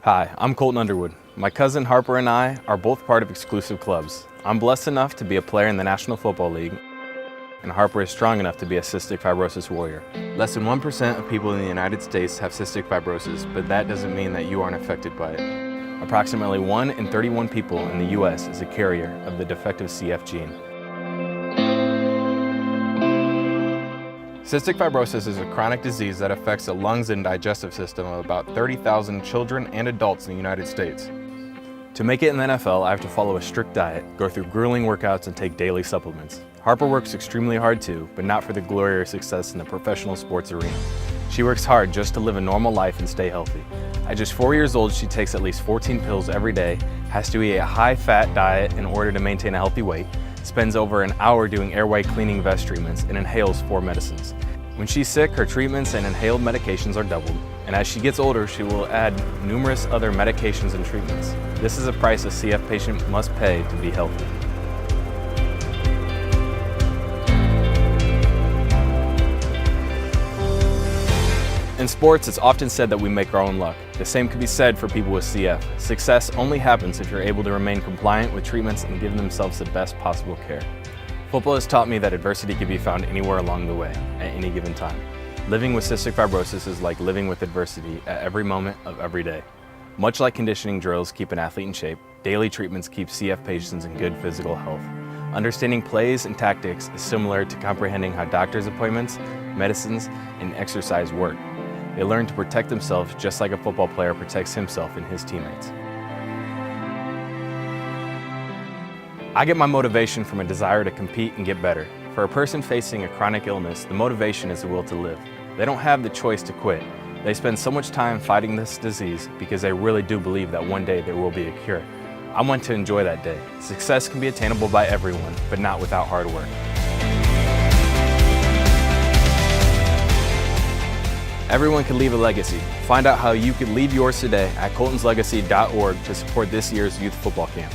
Hi, I'm Colton Underwood. My cousin Harper and I are both part of exclusive clubs. I'm blessed enough to be a player in the National Football League, and Harper is strong enough to be a cystic fibrosis warrior. Less than 1% of people in the United States have cystic fibrosis, but that doesn't mean that you aren't affected by it. Approximately 1 in 31 people in the U.S. is a carrier of the defective CF gene. Cystic fibrosis is a chronic disease that affects the lungs and digestive system of about 30,000 children and adults in the United States. To make it in the NFL, I have to follow a strict diet, go through grueling workouts, and take daily supplements. Harper works extremely hard too, but not for the glory or success in the professional sports arena. She works hard just to live a normal life and stay healthy. At just 4 years old, she takes at least 14 pills every day, has to eat a high-fat diet in order to maintain a healthy weight, spends over an hour doing airway cleaning vest treatments, and inhales 4 medicines. When she's sick, her treatments and inhaled medications are doubled, and as she gets older, she will add numerous other medications and treatments. This is a price a CF patient must pay to be healthy. In sports, it's often said that we make our own luck. The same could be said for people with CF. Success only happens if you're able to remain compliant with treatments and give themselves the best possible care. Football has taught me that adversity can be found anywhere along the way, at any given time. Living with cystic fibrosis is like living with adversity at every moment of every day. Much like conditioning drills keep an athlete in shape, daily treatments keep CF patients in good physical health. Understanding plays and tactics is similar to comprehending how doctor's appointments, medicines, and exercise work. They learn to protect themselves just like a football player protects himself and his teammates. I get my motivation from a desire to compete and get better. For a person facing a chronic illness, the motivation is the will to live. They don't have the choice to quit. They spend so much time fighting this disease because they really do believe that one day there will be a cure. I want to enjoy that day. Success can be attainable by everyone, but not without hard work. Everyone can leave a legacy. Find out how you could leave yours today at coltonslegacy.org to support this year's youth football camp.